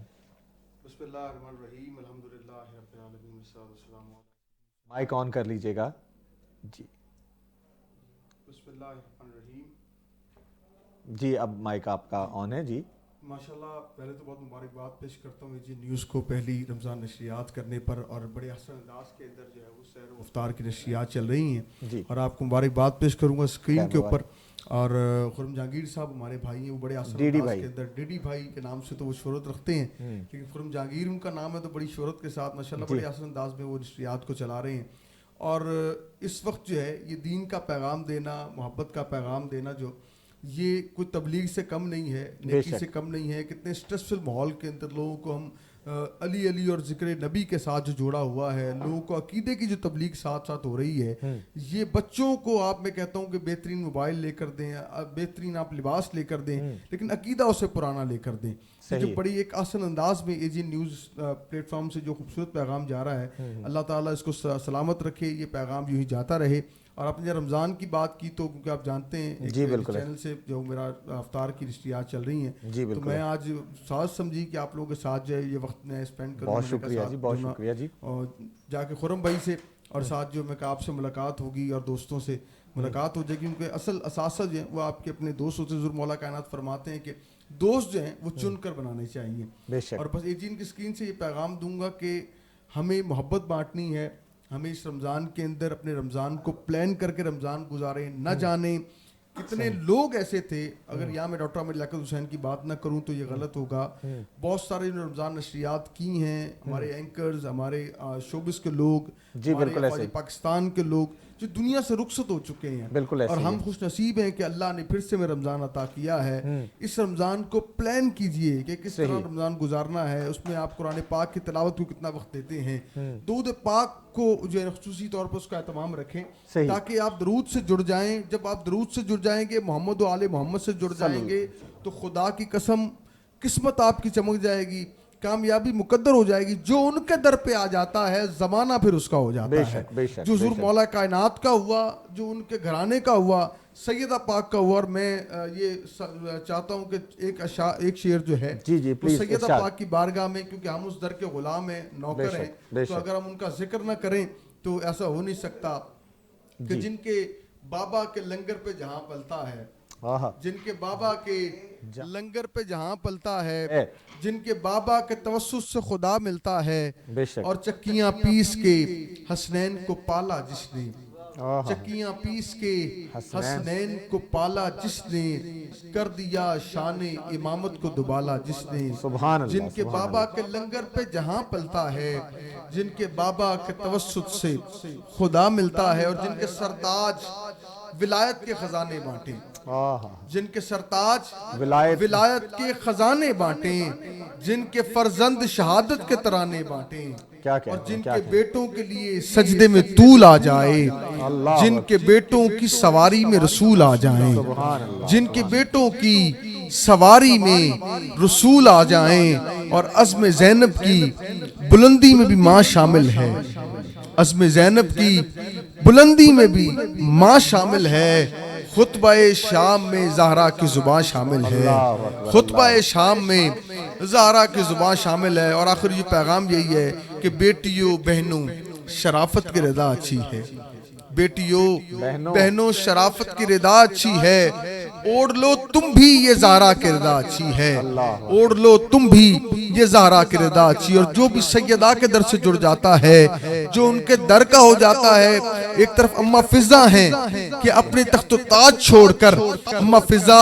माइक ऑन कर लीजिएगा जी। जी अब माइक आपका ऑन है जी। माशाल्लाह, पहले तो बहुत मुबारकबाद पेश करता हूँ जी न्यूज़ को पहली रमज़ान नशरियात करने पर और बड़े हसन अंदाज के अंदर जो है वो सैर व इफ्तार की नशरियात चल रही हैं जी। और आपको मुबारकबाद पेश करूँगा स्क्रीन के ऊपर। और खुरम जहांगीर साहब हमारे भाई हैं, वो बड़े हसन अंदाज के अंदर डीडी भाई के नाम से तो वो शोहरत रखते हैं, लेकिन खुरम जहांगीर उनका नाम है तो बड़ी शोहरत के साथ माशाल्लाह बड़े हसन अंदाज में वो नशरियात को चला रहे हैं। और इस वक्त जो है ये दीन का पैगाम देना, मोहब्बत का पैगाम देना जो ये कोई तबलीग से कम नहीं है, नेकी से कम नहीं है। कितने स्ट्रेसफुल माहौल के अंदर लोगों को हम अली अली और जिक्र नबी के साथ जो जोड़ा हुआ है, लोगों को अकीदे की जो तबलीग साथ साथ हो रही है, ये बच्चों को आप मैं कहता हूँ कि बेहतरीन मोबाइल लेकर दें, बेहतरीन आप लिबास लेकर दें, लेकिन अकीदा उसे पुराना लेकर दें। जो बड़ी एक आसान अंदाज में एजी न्यूज़ प्लेटफॉर्म से जो खूबसूरत पैगाम जा रहा है, अल्लाह ताला इसको सलामत रखे, ये पैगाम यूँ ही जाता रहे। और आपने रमज़ान की बात की तो क्योंकि आप जानते हैं जी बिल्कुल चैनल से जो मेरा अफ्तार की नशरियात चल रही हैं जी तो मैं आज साथ समझी कि आप लोगों के साथ जो है ये वक्त मैं स्पेंड करूँ। बहुत शुक्रिया जी, बहुत शुक्रिया जी। और जाके खुरम भाई से और साथ जो मैं आपसे मुलाकात होगी और दोस्तों से मुलाकात हो जाएगी। उनके असल असासा जो है वो आपके अपने दोस्त होते हैं। ज़रूर मौला कायनात फरमाते हैं कि दोस्त जो हैं वो चुन कर बनाने चाहिए। बेशक। और बस एक चीज़ की स्क्रीन से ये पैगाम दूंगा कि हमें मोहब्बत बांटनी है। हमें इस रमज़ान के अंदर अपने रमज़ान को प्लान करके रमज़ान गुजारें। न जाने कितने लोग ऐसे थे, अगर यहाँ मैं डॉक्टर आमिर लियाकत हुसैन की बात ना करूँ तो ये गलत होगा। बहुत सारे जिन्होंने रमज़ान नशरियात की हैं, हमारे एंकर्स, हमारे शोबिस के लोग, जी बिल्कुल ऐसे पाकिस्तान के लोग जो दुनिया से रुखसत हो चुके हैं। बिल्कुल ऐसे और हम खुश नसीब हैं कि अल्लाह ने फिर से हमें रमज़ान अता किया है। इस रमज़ान को प्लान कीजिए कि किस तरह रमज़ान गुजारना है। उसमें आप कुरान पाक की तिलावत को कितना वक्त देते हैं। दूध पाक को जो है खुसूसी तौर पर उसका एहतमाम रखें ताकि आप दरूद से जुड़ जाएं। जब आप दरूद से जुड़ जाएंगे, मोहम्मद व आले मोहम्मद से जुड़ जाएंगे तो खुदा की कसम किस्मत आपकी चमक जाएगी, कामयाबी मुकद्दर हो जाएगी। जो उनके दर पे आ जाता है ज़माना फिर उसका हो जाता है। जो ज़रूर मौला कायनात का हुआ, जो उनके घराने का हुआ, सैयदा पाक का हुआ। और मैं ये चाहता हूँ कि एक शेर जो है जी वो सैयदा पाक की बारगाह में, क्योंकि हम उस दर के गुलाम हैं, नौकर हैं, तो अगर हम उनका जिक्र ना करें तो ऐसा हो नहीं सकता कि जिनके बाबा के लंगर पे जहाँ पलता है, जिनके बाबा के लंगर पे जहाँ पलता है, जिनके बाबा के तवस्सुस से खुदा मिलता है, और चक्कियाँ पीस के हसनैन को पाला जिसने, चक्कियाँ पीस के हसनैन को पाला जिसने, कर दिया शान इमामत को दुबाला जिसने। जिनके बाबा के लंगर पे जहाँ पलता है, जिनके बाबा के तवस्सुस से खुदा मिलता है, और जिनके सरताज विलायत के खजाने बांटे, जिनके सरताज विलायत के खजाने बांटे, जिनके फर्जंद शहादत के तराने बांटे, और जिनके बेटों के लिए सजदे में तूल आ जाए, जिनके बेटों की सवारी में रसूल आ जाए, जिनके बेटों की सवारी में रसूल आ जाए, और अज़्म ज़ैनब की बुलंदी में भी माँ शामिल है, अज़्म ज़ैनब की बुलंदी में भी माँ शामिल है। खुतबाए शाम में ज़हरा की ज़ुबान शामिल है, खुतबाए शाम में ज़हरा की ज़ुबान शामिल है। और आखिर ये पैगाम यही है कि बेटियों बहनों शराफत की रदा अच्छी है, बेटियों बहनों शराफत की रदा अच्छी है, ओढ़ लो तुम भी ये ज़हरा की रदा अच्छी है, ओढ़ लो तुम भी ये ज़हरा की रदा अच्छी। और जो भी सैयदा के दर से जुड़ जाता है, जो उनके दर का हो जाता है, एक तरफ अम्मा फिजा हैं कि अपने तख्त ताज छोड़कर अम्मा फिजा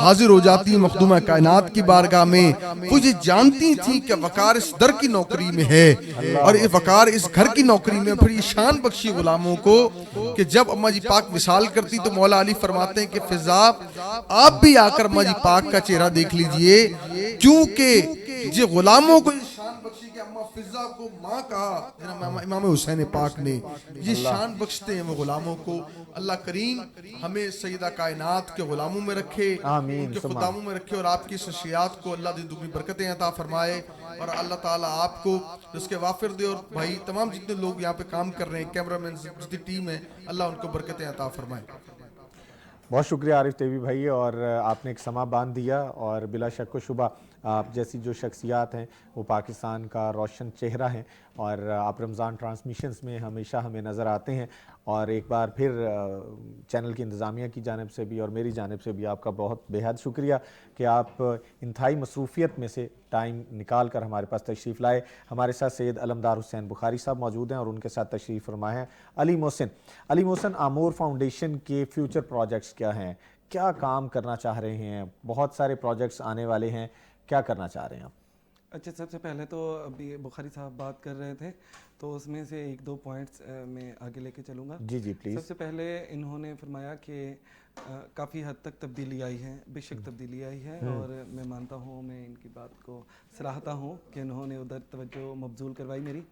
हाजिर हो जाती है मखदूमा कायनात की बारगाह में। वो ये जानती थी कि वकार इस दर की नौकरी में है, और ये वकार इस घर की नौकरी में। फिर ये शान बख्शी गुलामों को कि जब अम्मा जी पाक विसाल करती तो मौला अली फरमाते हैं कि फिजा आप भी आकर अम्मा जी पाक का चेहरा देख लीजिए, क्योंकि ये गुलामों को शान बख्शी कि अम्मा फिजा को माँ कहा इमाम हुसैन पाक ने, ये शान बख्शते हैं वो गुलामों को। अल्लाह करीम हमें सैयदा कायनात के गुलामों में रखे, उनके खुदामों में रखे, और आपकी शख्सियत को अल्लाह दिन दुगनी बरकतें अता फरमाए, और अल्लाह ताला आपको उसके वाफिर दे। और भाई तमाम जितने लोग यहाँ पे काम कर रहे हैं, कैमरामैन जितनी टीम है, अल्लाह उनको बरकतें अता फरमाए। बहुत शुक्रिया आरिफ तेवी भाई, और आपने एक समा बांध दिया। और बिला शक व शुबा आप जैसी जो शख्सियात हैं वो पाकिस्तान का रोशन चेहरा हैं, और आप रमज़ान ट्रांसमिशंस में हमेशा हमें नज़र आते हैं। और एक बार फिर चैनल की इंतज़ामिया की जानिब से भी और मेरी जानिब से भी आपका बहुत बेहद शुक्रिया कि आप इंतहाई मसरूफ़ियत में से टाइम निकाल कर हमारे पास तशरीफ़ लाए। हमारे साथ सैयद अलमदार हुसैन बुखारी साहब मौजूद हैं, और उनके साथ तशरीफ़ फरमा है अली मोहसिन। आमूर फाउंडेशन के फ्यूचर प्रोजेक्ट्स क्या हैं, क्या काम करना चाह रहे हैं? बहुत सारे प्रोजेक्ट्स आने वाले हैं, क्या करना चाह रहे हैं आप? अच्छा, सबसे पहले तो अभी बुखारी साहब बात कर रहे थे तो उसमें से एक दो पॉइंट्स मैं आगे लेके चलूँगा। जी प्लीज़। सबसे पहले इन्होंने फरमाया कि काफ़ी हद तक तब्दीली आई है, बेशक तब्दीली आई है, और मैं मानता हूँ, मैं इनकी बात को सराहता हूँ कि इन्होंने उधर तवज्जो मबजूल करवाई मेरी।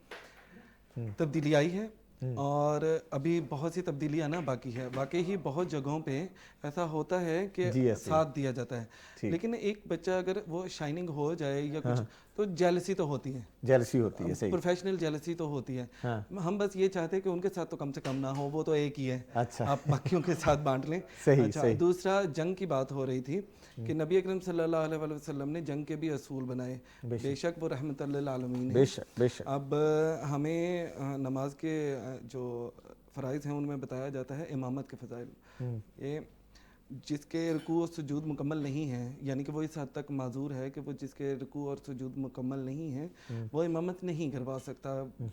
तब्दीली आई है, और अभी बहुत सी तब्दीलियाँ ना बाकी है। वाकई ही बहुत जगहों पे ऐसा होता है कि साथ दिया जाता है, लेकिन एक बच्चा अगर वो शाइनिंग हो जाए या कुछ तो जेलसी तो होती है, जेलसी होती है, सही। प्रोफेशनल जेलसी तो होती है। हाँ। हम बस ये चाहते हैं कि उनके साथ तो कम से कम ना हो, वो तो एक ही है, अच्छा। आप बाकियों के साथ बांट लें। सही, अच्छा, सही। दूसरा जंग की बात हो रही थी कि नबी अकरम सल्लल्लाहु अलैहि वसल्लम ने जंग के भी असूल बनाए, बेशक वो रहमतुल लिल आलमीन है। बेशक, बेशक। अब हमें नमाज के जो फ़राइज़ हैं उनमें बताया जाता है इमामत के फ़ज़ाइल। ये जिसके रुकू और सुजूद मुकम्मल नहीं है, यानी कि वो इस हद तक माजूर है कि वो जिसके रुकू और सुजूद मुकम्मल नहीं है वो इमामत नहीं करवा सकता,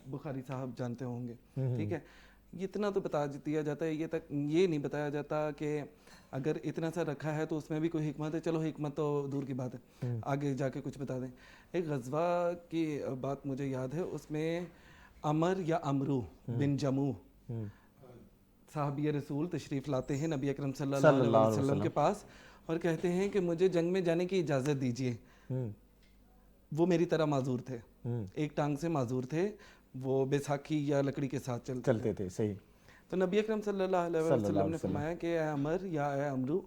बुखारी साहब जानते होंगे, ठीक है। इतना तो बता दिया जाता है, ये नहीं बताया जाता कि अगर इतना सा रखा है तो उसमें भी कोई हिकमत है। चलो हिकमत तो दूर की बात है, आगे जाके कुछ बता दें। एक गज़वा की बात मुझे याद है, उसमें अमर या अमरू बिन जमू साहबी रसूल तशरीफ़ लाते हैं नबी अकरम सल्लल्लाहु अलैहि वसल्लम के पास और कहते हैं कि मुझे जंग में जाने की इजाज़त दीजिए। वो मेरी तरह माजूर थे, एक टांग से माजूर थे, वो बैसाखी या लकड़ी के साथ चलते थे, सही। तो नबी अकरम सल्लल्लाहु अलैहि वसल्लम ने फरमाया कि ए अमर या ए अमरू,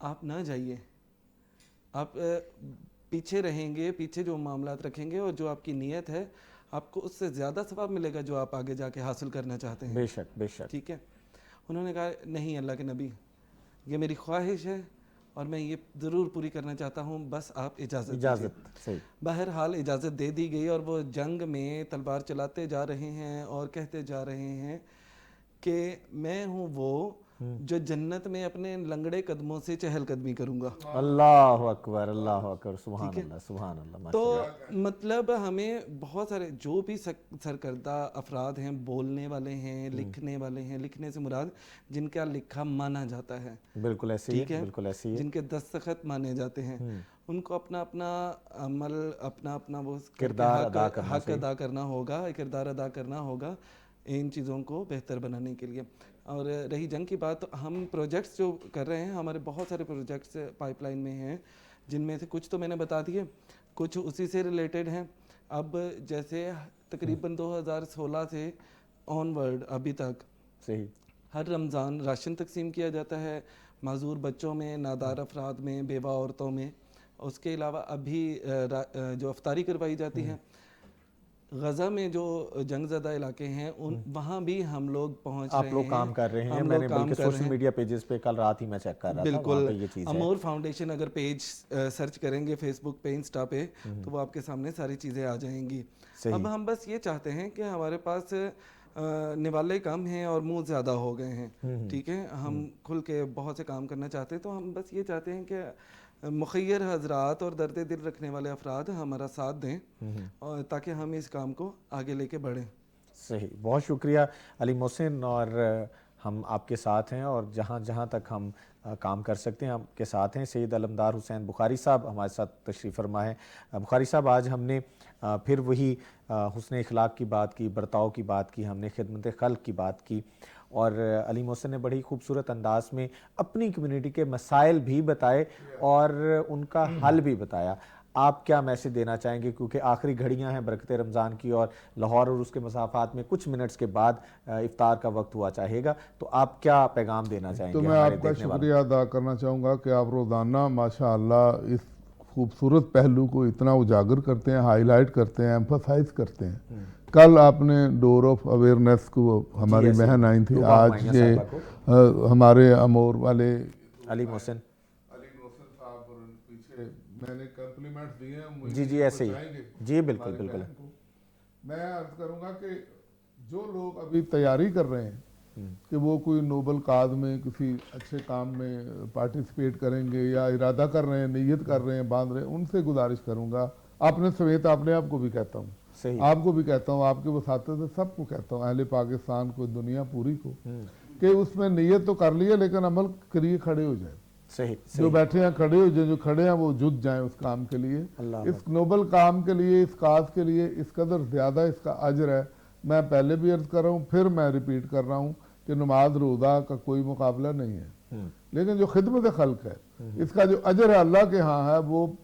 आप ना जाइए, आप पीछे रहेंगे, पीछे जो मामलात रखेंगे और जो आपकी नीयत है आपको उससे ज़्यादा सवाब मिलेगा जो आप आगे जाके हासिल करना चाहते हैं। बेशक, बेशक। ठीक है। उन्होंने कहा नहीं अल्लाह के नबी, ये मेरी ख्वाहिश है और मैं ये ज़रूर पूरी करना चाहता हूँ, बस आप इजाज़त। सही। बहरहाल इजाज़त दे दी गई और वो जंग में तलवार चलाते जा रहे हैं और कहते जा रहे हैं कि मैं हूँ वो जो जन्नत में अपने लंगड़े कदमों से चहलकदमी करूंगा। अल्लाह अकबर, अल्लाह अकबर, सुभान अल्लाह, सुभान अल्लाह। तो मतलब हमें बहुत सारे जो भी सरकर्दा अफराद हैं, बोलने वाले हैं, लिखने वाले हैं, लिखने से मुराद जिनका लिखा माना जाता है, बिल्कुल ऐसे ही है, बिल्कुल ऐसे ही है, जिनके दस्तखत माने जाते हैं, उनको अपना अपना अमल, अपना अपना वो किरदार हक अदा करना होगा, किरदार अदा करना होगा इन चीज़ों को बेहतर बनाने के लिए। और रही जंग की बात, तो हम प्रोजेक्ट्स जो कर रहे हैं, हमारे बहुत सारे प्रोजेक्ट्स पाइपलाइन में हैं, जिनमें से कुछ तो मैंने बता दिए, कुछ उसी से रिलेटेड हैं। अब जैसे तकरीबन 2016 से ऑनवर्ड अभी तक सही हर रमज़ान राशन तकसीम किया जाता है माजूर बच्चों में, नादार अफराद में, बेवा औरतों में। उसके अलावा अभी जो अफ्तारी करवाई जाती है गज़ा में, जो जंगज़दा इलाके हैं उन वहाँ भी हम लोग पहुँच रहे हैं। आप लोग काम कर रहे हैं, मैंने बल्कि सोशल मीडिया पेजेस पे कल रात ही मैं चेक कर रहा था, बिल्कुल। ये चीज़ है। अमूर फाउंडेशन अगर पेज सर्च करेंगे फेसबुक पे, इंस्टा पे, तो वो आपके सामने सारी चीज़ें आ जाएंगी। अब हम बस ये चाहते हैं कि हमारे पास निवाले कम हैं और मुँह ज़्यादा हो गए हैं, ठीक है। हम खुल के बहुत से काम करना चाहते हैं, तो हम बस ये चाहते हैं कि मुखय्यर हजरात और दर्द दिल रखने वाले अफराद हमारा साथ दें और ताकि हम इस काम को आगे लेके बढ़ें। सही, बहुत शुक्रिया अली मोहसिन, और हम आपके साथ हैं और जहाँ जहाँ तक हम काम कर सकते हैं आपके साथ हैं। सैयद अलमदार हुसैन बुखारी साहब हमारे साथ तशरीफ़ फरमा है। बुखारी साहब, आज हमने फिर वही हुस्न इखलाक की बात की, बर्ताव की बात की, हमने खिदमत खल्क की बात की, और अली मोहसिन ने बड़ी खूबसूरत अंदाज में अपनी कम्युनिटी के मसाइल भी बताए और उनका हल भी बताया। आप क्या मैसेज देना चाहेंगे, क्योंकि आखिरी घड़ियां हैं बरकत रमज़ान की और लाहौर और उसके मसाफात में कुछ मिनट्स के बाद इफ्तार का वक्त हुआ चाहेगा, तो आप क्या पैगाम देना चाहेंगे? तो मैं आपका शुक्रिया अदा करना चाहूँगा कि आप रोज़ाना माशाअल्लाह इस खूबसूरत पहलू को इतना उजागर करते हैं, हाईलाइट करते हैं, एम्फसाइज करते हैं। कल आपने डोर ऑफ अवेयरनेस को हमारी बहन आई थी, आज ये हमारे अमोर वाले अली मोहसिन साहब और पीछे मैंने कम्प्लीमेंट्स दिए हैं। जी ऐसे ही, जी बिल्कुल बिल्कुल। मैं अर्ज करूँगा कि जो लोग अभी तैयारी कर रहे हैं कि वो कोई नोबल काज में किसी अच्छे काम में पार्टिसिपेट करेंगे या इरादा कर रहे हैं, नीयत कर रहे हैं, बांध रहे हैं, उनसे गुजारिश करूँगा, आपने समेत अपने आप को भी कहता हूँ, आपको भी कहता हूँ, आपके वसाते से सबको कहता हूँ, अहले पाकिस्तान को, दुनिया पूरी को, कि उसमें नीयत तो कर लिए लेकिन अमल करिए, खड़े हो जाए। सही, जो बैठे हैं खड़े हो जाए, जो खड़े हैं वो जुट जाएं उस काम के लिए, इस नोबल काम के लिए, इस काज के लिए। इस कदर ज़्यादा इसका अजर है। मैं पहले भी अर्ज कर रहा हूँ, फिर मैं रिपीट कर रहा हूँ कि नमाज रोज़ा का कोई मुकाबला नहीं है, लेकिन जो खिदमत खल्क है इसका जो अजर है अल्लाह के यहाँ है, वो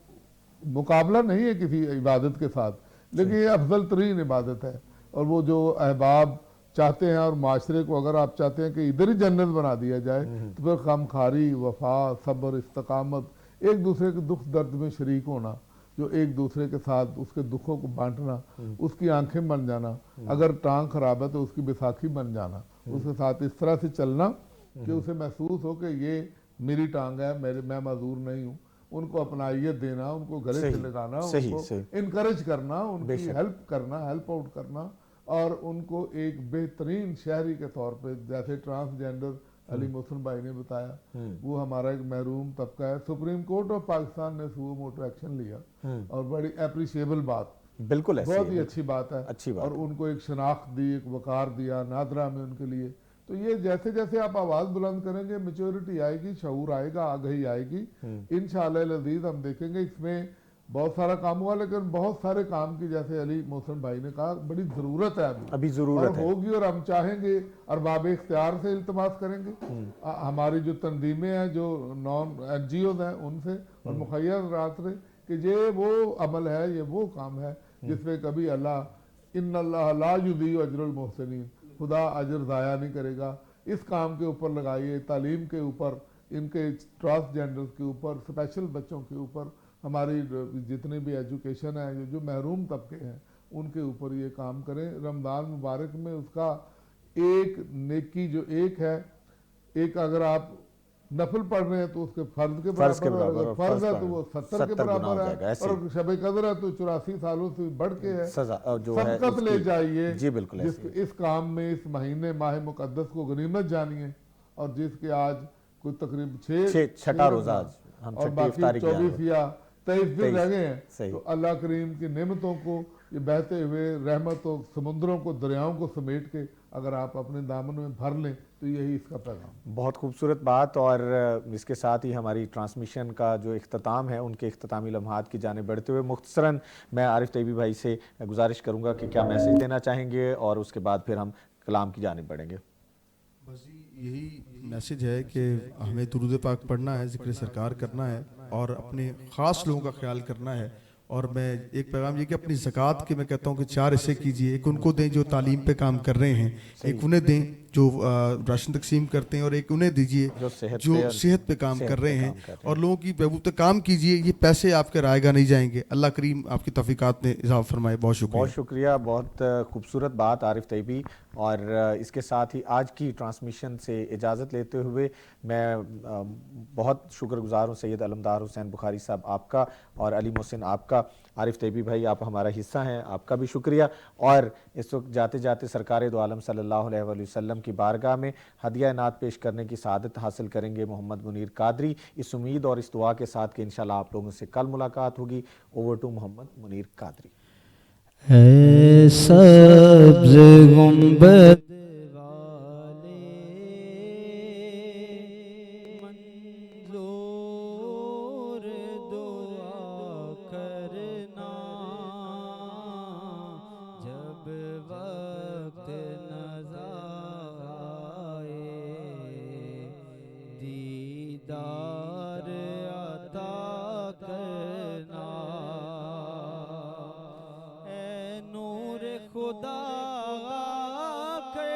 मुकाबला नहीं है किसी इबादत के साथ, लेकिन ये अफजल तरीन इबादत है। और वो जो अहबाब चाहते हैं और माशरे को अगर आप चाहते हैं कि इधर ही जन्नत बना दिया जाए, तो फिर गमखारी, वफा, सब्र, इस्तकामत, एक दूसरे के दुख दर्द में शरीक होना, जो एक दूसरे के साथ उसके दुखों को बांटना, उसकी आंखें बन जाना, अगर टांग खराब है तो उसकी बैसाखी बन जाना, उसके साथ इस तरह से चलना कि उसे महसूस हो कि ये मेरी टांग है, मैं माजूर नहीं हूँ। उनको अपनाइयत देना, उनको गले से लगाना, उनको इनकरेज करना, उनकी हेल्प करना, हेल्प आउट करना, और उनको एक बेहतरीन शहरी के तौर पे, जैसे ट्रांसजेंडर अली मोहसिन भाई ने बताया, वो हमारा एक महरूम तबका है। सुप्रीम कोर्ट ऑफ पाकिस्तान ने सुओ मोटो एक्शन लिया और बड़ी अप्रिशिएबल बात, बिल्कुल बहुत ही अच्छी बात है, अच्छी बात, और उनको एक शनाख्त दी, एक वकार दिया नादरा में उनके लिए। तो ये जैसे जैसे आप आवाज बुलंद करेंगे, मेच्योरिटी आएगी, शऊर आएगा, आगाही आएगी, इंशाअल्लाह अज़ीज़ हम देखेंगे। इसमें बहुत सारा काम हुआ, लेकिन बहुत सारे काम की, जैसे अली मोहसिन भाई ने कहा, बड़ी ज़रूरत है अभी ज़रूरत है, होगी, और हम चाहेंगे और बाब इख्तियार से इल्तमास करेंगे हमारी जो तंजीमें हैं, जो नॉन NGOs हैं, उनसे और मुखैर रात से, कि ये वो अमल है, ये वो काम है जिसमें कभी अल्लाह इन्नल्लाह ला युज़ीउ अजरुल मुहसिनीन, खुदा अजर ज़ाया नहीं करेगा। इस काम के ऊपर लगाइए, तालीम के ऊपर, इनके ट्रांसजेंडर्स के ऊपर, स्पेशल बच्चों के ऊपर, हमारी जितनी भी एजुकेशन है, जो महरूम तबके हैं, उनके ऊपर ये काम करें। रमज़ान मुबारक में उसका एक नेकी जो एक है, एक अगर आप नफल पढ़ रहे हैं तो उसके फर्ज के बराबर, अगर फर्ज है तो वो 70 के बराबर है, और शब कदर है तो 84 सालों से बढ़ के है। सबकत ले जाइए जी, बिल्कुल इस काम में, इस महीने माह मुकद्दस को गनीमत जानिए, और जिसके आज कोई तकरीब छठा रोजा और बाकी 24 या 23 दिन रह गए हैं, तो अल्लाह करीम की नेमतों को, ये बहते हुए रहमतों, समुद्रों को, दरियाओं को समेट के अगर आप अपने दामन में भर लें, तो यही इसका पैगाम। बहुत खूबसूरत बात। और इसके साथ ही हमारी ट्रांसमिशन का जो इख्तिताम है, उनके इख्तितामी लम्हात की जाने बढ़ते हुए मुख्तसरन मैं आरिफ तैयबी भाई से गुजारिश करूँगा कि क्या मैसेज देना चाहेंगे, और उसके बाद फिर हम कलाम की जाने बढ़ेंगे। बस यही मैसेज है कि हमें दुरूद पाक पढ़ना है, जिक्र सरकार करना है, और अपने ख़ास लोगों का ख्याल करना है। और मैं एक पैगाम ये कि अपनी ज़कात के मैं कहता हूँ कि 4 हिस्से कीजिए। एक उनको दें जो तालीम पे काम कर रहे हैं, एक उन्हें दें जो राशन तकसीम करते हैं, और एक उन्हें दीजिए जो सेहत पे काम कर रहे हैं, और लोगों की बहबूद पे काम कीजिए। ये पैसे आपके रायगा नहीं जाएंगे। अल्लाह करीम आपकी तौफीकात में इजाफ़ा फरमाए। बहुत शुक्रिया, बहुत शुक्रिया, बहुत खूबसूरत बात आरिफ तैयबी। और इसके साथ ही आज की ट्रांसमिशन से इजाज़त लेते हुए मैं बहुत शुक्रगुजार हूँ सैयद अलमदार हुसैन बुखारी साहब आपका, और अली मोहसिन आपका। आरिफ तैयबी भाई, आप हमारा हिस्सा हैं, आपका भी शुक्रिया। और इस वक्त जाते जाते सरकार दो आलम सल्लल्लाहु अलैहि वसल्लम की बारगाह में हदिया नात पेश करने की सादत हासिल करेंगे मोहम्मद मुनीर कादरी, इस उम्मीद और इस दुआ के साथ कि इंशाल्लाह आप लोगों से कल मुलाकात होगी। Over to Mohammad Munir Qadri. है सब्ज़ गुंबद वाले मंजूर दुआ करना, जब वक्त नज़र आए दीदार अता करना। खुदा के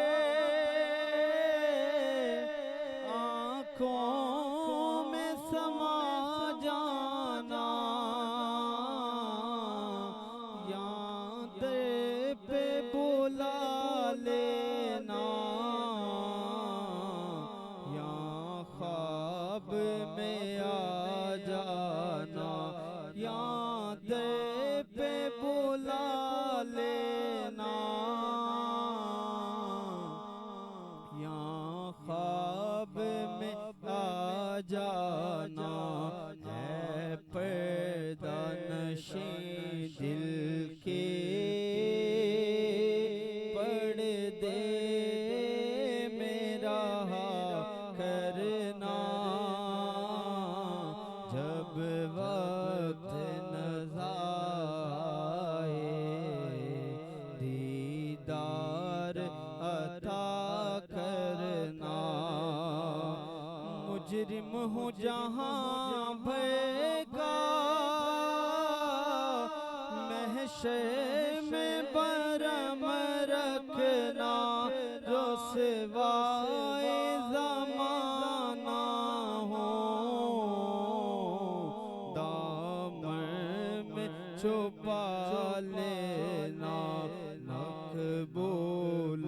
आँखों में समा जाना, याद पे बुला लेना, यहाँ ख्वाब में आ जाना, याद पे बुला लेना, यहाँ ख्वाब में आ जाना। है पर्दा नशीं दिल के पर्दे में रहा करना, जब वक्त मुजरिम हूँ जहाँ भयगा महशर में बरम रखना, जो सिवाए ज़माना हो दामन में छुपा लेना मकबूल